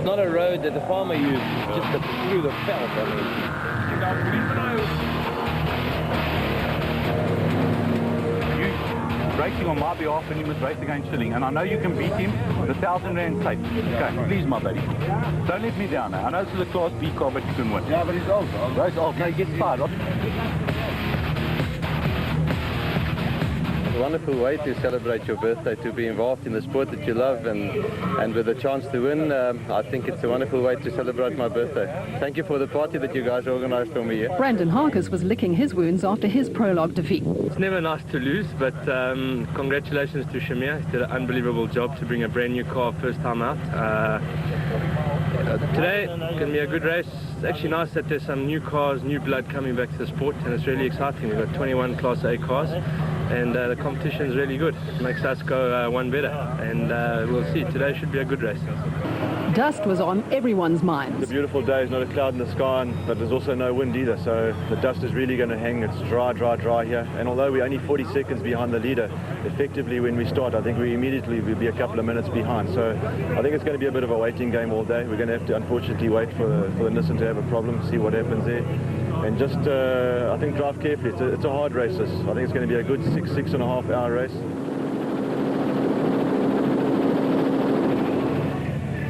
not a road that the farmer uses, it's just through the veld. I mean. Racing on my behalf and you must race against Schilling. And I know you can beat him with R1,000 safe. Okay, please, my buddy. Don't let me down now. I know this is a Class B car, but you can win. Yeah, but he's old. No, he's old. No, he gets fired. It's a wonderful way to celebrate your birthday, to be involved in the sport that you love and with a chance to win. I think it's a wonderful way to celebrate my birthday. Thank you for the party that you guys organised for me here. Brandon Harkes was licking his wounds after his prologue defeat. It's never nice to lose, but congratulations to Shamir. He did an unbelievable job to bring a brand new car first time out. Today it's going to be a good race. It's actually nice that there's some new cars, new blood coming back to the sport, and it's really exciting. We've got 21 Class A cars, and the competition is really good. It makes us go one better, and we'll see. Today should be a good race. Dust was on everyone's minds. It's a beautiful day, there's not a cloud in the sky, but there's also no wind either, so the dust is really going to hang. It's dry here, and although we're only 40 seconds behind the leader, effectively when we start, I think we immediately will be a couple of minutes behind. So I think it's going to be a bit of a waiting game all day. We're going to have to unfortunately wait for the Nissan to have a problem, see what happens there. And just, I think, drive carefully. It's a hard race. I think it's going to be a good 6.5 hour race.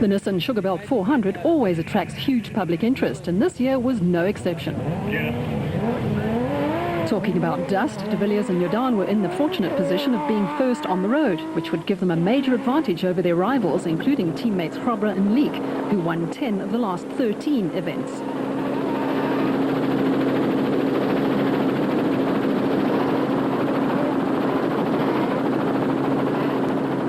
The Nissan Sugarbelt 400 always attracts huge public interest, and this year was no exception. Talking about dust, De Villiers and Jordan were in the fortunate position of being first on the road, which would give them a major advantage over their rivals, including teammates Grobler and Leek, who won 10 of the last 13 events.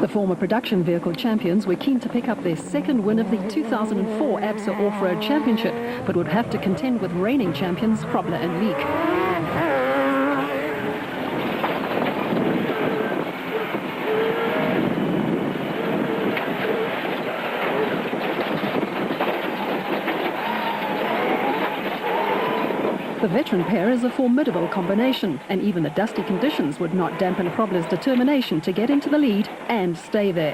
The former production vehicle champions were keen to pick up their second win of the 2004 ABSA Off-Road Championship, but would have to contend with reigning champions Grobler and Leek. The veteran pair is a formidable combination, and even the dusty conditions would not dampen Grobler's determination to get into the lead and stay there.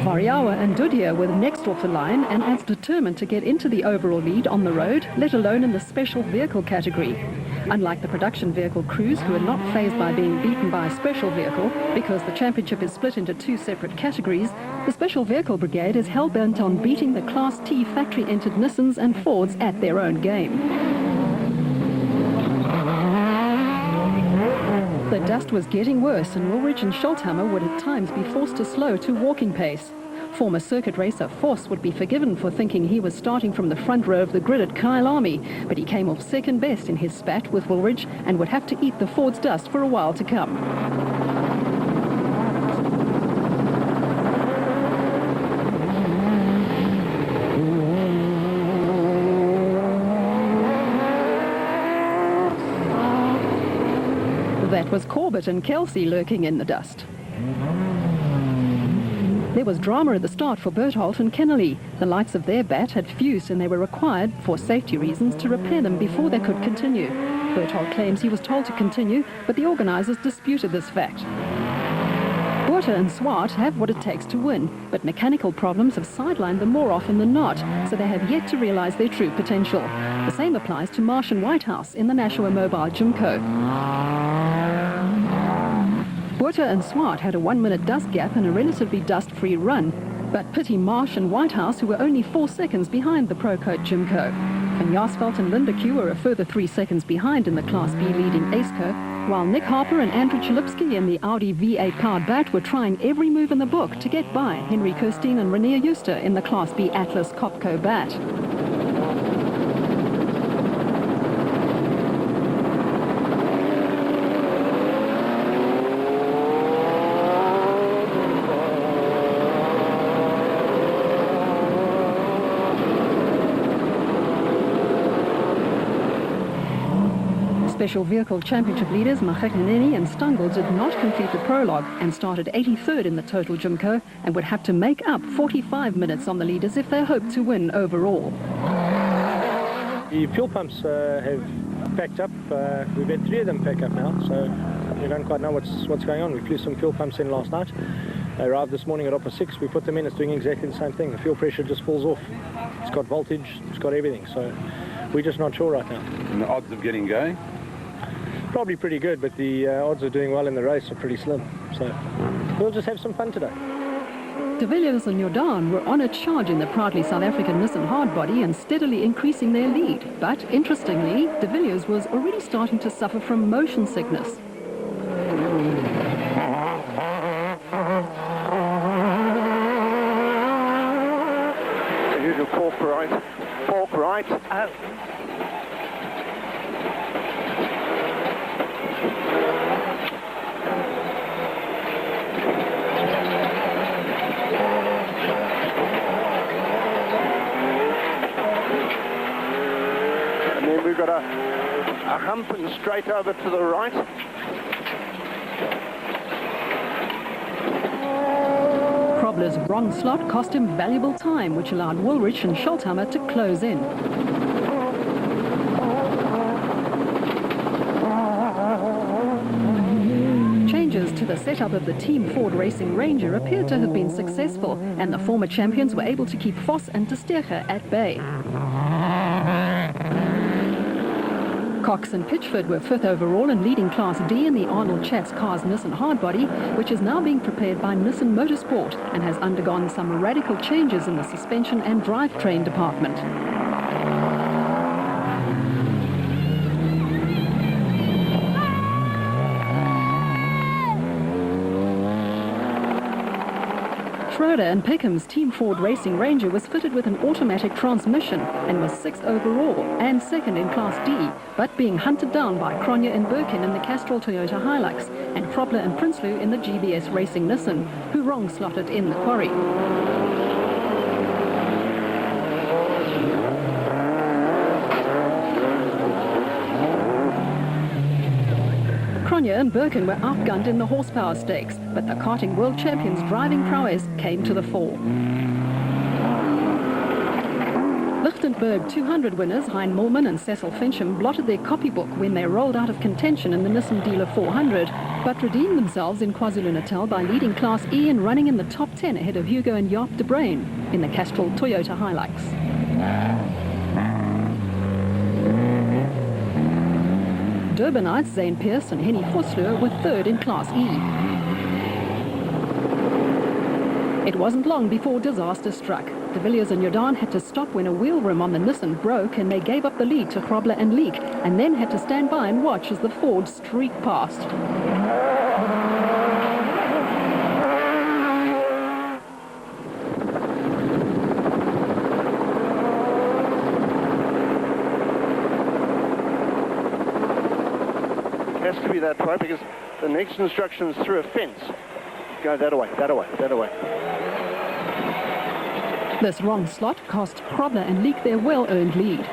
Variawa and Dudia were next off the line and as determined to get into the overall lead on the road, let alone in the special vehicle category. Unlike the production vehicle crews, who are not fazed by being beaten by a special vehicle, because the championship is split into two separate categories, the special vehicle brigade is hell-bent on beating the Class T factory-entered Nissans and Fords at their own game. The dust was getting worse, and Woolridge and Schulthammer would at times be forced to slow to walking pace. Former circuit racer Voss would be forgiven for thinking he was starting from the front row of the grid at Kyalami, but he came off second best in his spat with Woolridge and would have to eat the Ford's dust for a while to come. That was Corbett and Kelsey lurking in the dust. There was drama at the start for Berthold and Kennelly. The lights of their bat had fused and they were required, for safety reasons, to repair them before they could continue. Berthold claims he was told to continue, but the organisers disputed this fact. Botha and Swart have what it takes to win, but mechanical problems have sidelined them more often than not, so they have yet to realise their true potential. The same applies to Marsh and Whitehouse in the Nashua Mobile Jimco. Botha and Swart had a 1-minute dust gap and a relatively dust-free run, but pity Marsh and Whitehouse, who were only 4 seconds behind the Procoat Jimco. Van Jaarsveld and Lindeque were a further 3 seconds behind in the Class B leading Aceco, while Nick Harper and Andrew Chalupsky in the Audi V8 powered bat were trying every move in the book to get by Henry Kirstein and Renier Juster in the Class B Atlas Copco bat. Special Vehicle Championship leaders Machekaneni and Stangl did not complete the prologue and started 83rd in the total Jimco and would have to make up 45 minutes on the leaders if they hope to win overall. The fuel pumps have packed up. We've had 3 of them pack up now, so we don't quite know what's going on. We flew some fuel pumps in last night. They arrived this morning at 6:30. We put them in. It's doing exactly the same thing. The fuel pressure just falls off. It's got voltage. It's got everything. So we're just not sure right now. And the odds of getting going? Probably pretty good, but the odds of doing well in the race are pretty slim. So we'll just have some fun today. De Villiers and Jordan were on a charge in the proudly South African Nissan hardbody and steadily increasing their lead. But interestingly, De Villiers was already starting to suffer from motion sickness. Usual fork right, out. And then we've got a hump and straight over to the right. Krobler's wrong slot cost him valuable time, which allowed Woolrich and Schulthammer to close in. Changes to the setup of the Team Ford Racing Ranger appeared to have been successful, and the former champions were able to keep Vos and De Steger at bay. Cox and Pitchford were 5th overall and leading Class D in the Arnold Chatz Cars Nissan hardbody, which is now being prepared by Nissan Motorsport and has undergone some radical changes in the suspension and drivetrain department. Schroeder and Peckham's Team Ford Racing Ranger was fitted with an automatic transmission and was 6th overall and 2nd in Class D, but being hunted down by Cronje and Birkin in the Castrol Toyota Hilux and Krobler and Prinsloo in the GBS Racing Nissan, who wrong-slotted in the quarry. Cronje and Birkin were outgunned in the horsepower stakes, but the karting world champions' driving prowess came to the fore. Lichtenberg 200 winners Hein Mulman and Cecil Fincham blotted their copybook when they rolled out of contention in the Nissan Dealer 400, but redeemed themselves in KwaZulu-Natal by leading Class E and running in the top 10 ahead of Hugo and Jaap de Bruin in the Castrol Toyota Hilux. Durbanites Zane Pierce and Henny Vosloo were 3rd in Class E. It wasn't long before disaster struck. De Villiers and Jordan had to stop when a wheel rim on the Nissan broke and they gave up the lead to Krobler and Leek, and then had to stand by and watch as the Ford streaked past. Has to be that way because the next instruction is through a fence. Go that away, that away, that away. This wrong slot cost Krobler and Leek their well-earned lead.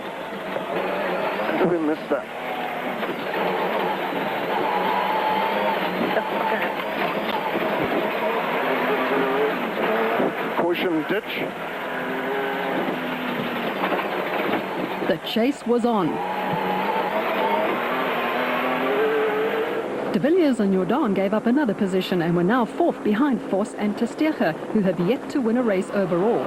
We missed that. Caution ditch. The chase was on. De Villiers and Jordan gave up another position and were now 4th behind Vos and De Steger, who have yet to win a race overall.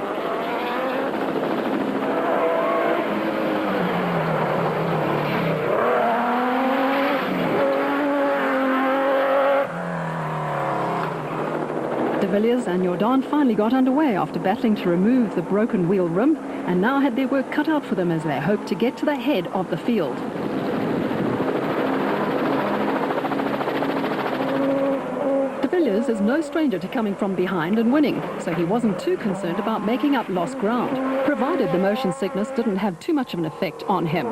De Villiers and Jordan finally got underway after battling to remove the broken wheel rim, and now had their work cut out for them as they hoped to get to the head of the field. De Villiers is no stranger to coming from behind and winning, so he wasn't too concerned about making up lost ground, provided the motion sickness didn't have too much of an effect on him.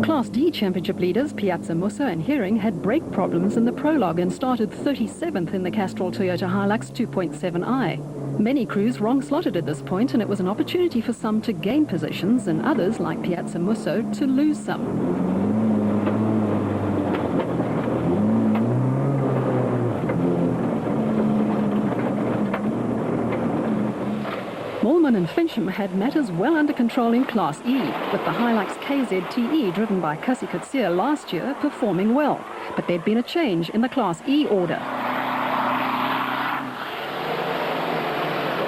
Class D championship leaders Piazza Musso and Herring had brake problems in the prologue and started 37th in the Castrol Toyota Hilux 2.7i. Many crews wrong-slotted at this point, and it was an opportunity for some to gain positions and others, like Piazza Musso, to lose some. Mulman Bullman and Fincham had matters well under control in Class E, with the Hilux KZTE driven by Kasi Kutsia last year performing well. But there'd been a change in the Class E order.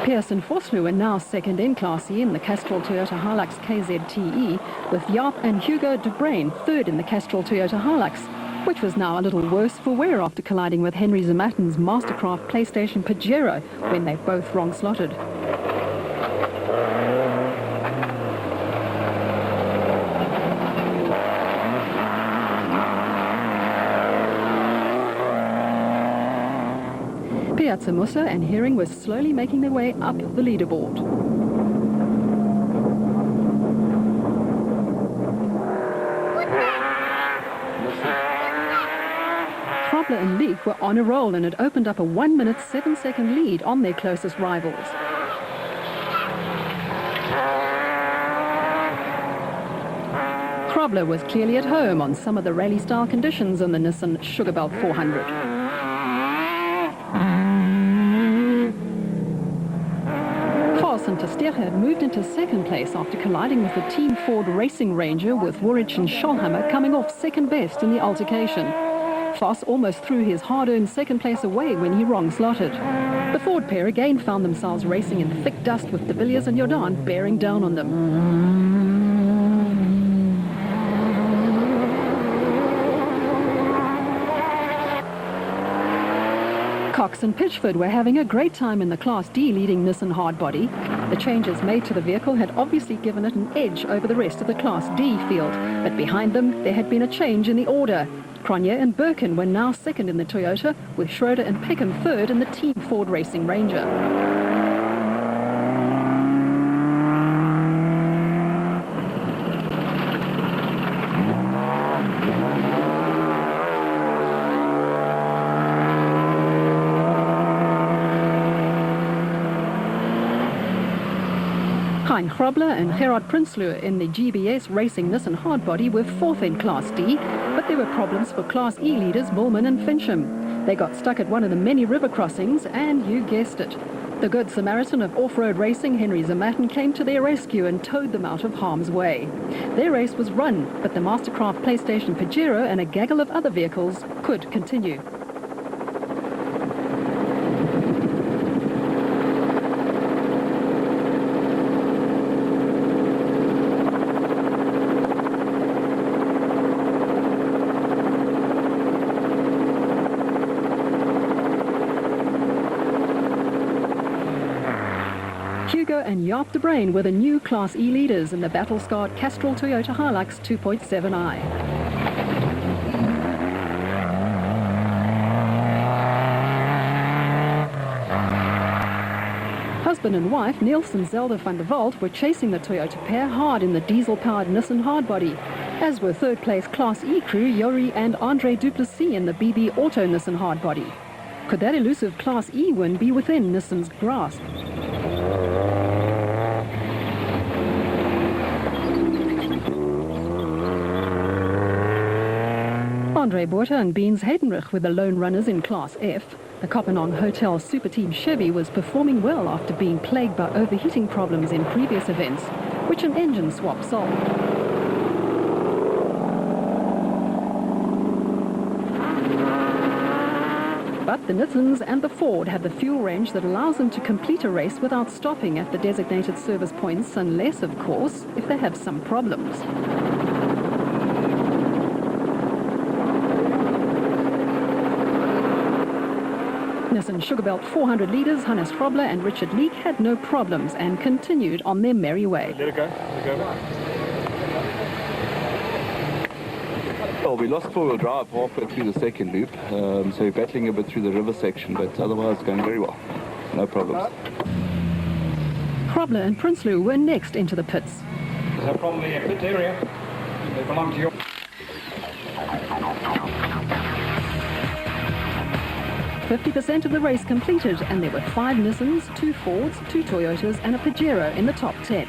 Pearson Vosloo are now second in Class E in the Castrol Toyota Hilux KZTE, with Jaap and Hugo de Bruin third in the Castrol Toyota Hilux, which was now a little worse for wear after colliding with Henry Zematin's Mastercraft PlayStation Pajero when they both wrong-slotted. Piazza Musa and Herring were slowly making their way up the leaderboard. Krobler and Leek were on a roll and had opened up a 1-minute 7-second lead on their closest rivals. Krobler was clearly at home on some of the rally-style conditions in the Nissan Sugarbelt 400. And Testera had moved into second place after colliding with the Team Ford Racing Ranger, with Woolwich and Scholhammer coming off second best in the altercation. Voss almost threw his hard-earned second place away when he wrong-slotted. The Ford pair again found themselves racing in thick dust, with de Villiers and Jordan bearing down on them. Cox and Pitchford were having a great time in the Class D leading Nissan hardbody. The changes made to the vehicle had obviously given it an edge over the rest of the Class D field, but behind them there had been a change in the order. Cronje and Birkin were now second in the Toyota, with Schroeder and Peckham third in the Team Ford Racing Ranger. Hein Krobler and Gerard Prinsloo in the GBS Racing Nissan hardbody were fourth in Class D, but there were problems for Class E leaders Bullman and Fincham. They got stuck at one of the many river crossings, and you guessed it. The Good Samaritan of off-road racing, Henry Zematin, came to their rescue and towed them out of harm's way. Their race was run, but the Mastercraft PlayStation Pajero and a gaggle of other vehicles could continue. Hugo and Jaap de Bruin were the new Class E leaders in the battle-scarred Castrol Toyota Hilux 2.7i. Husband and wife Nielsen Zelda van der Walt were chasing the Toyota pair hard in the diesel-powered Nissan hardbody, as were third-place Class E crew Yuri and Andre Duplessis in the BB Auto Nissan hardbody. Could that elusive Class E win be within Nissan's grasp? Andre Borta and Beans Heidenrich were the lone runners in Class F. The Kopenhagen Hotel Super Team Chevy was performing well after being plagued by overheating problems in previous events, which an engine swap solved. But the Nissans and the Ford have the fuel range that allows them to complete a race without stopping at the designated service points, unless, of course, if they have some problems. Nissan Sugarbelt 400 leaders Hannes Krobler and Richard Leek had no problems and continued on their merry way. Let it go. Well, we lost four-wheel drive halfway through the second loop, so we're battling a bit through the river section, but otherwise going very well. No problems. Krobler and Prinsloo were next into the pits. There's no problem in your pit area. They belong to your... 50% of the race completed, and there were 5 Nissans, 2 Fords, 2 Toyotas and a Pajero in the top 10.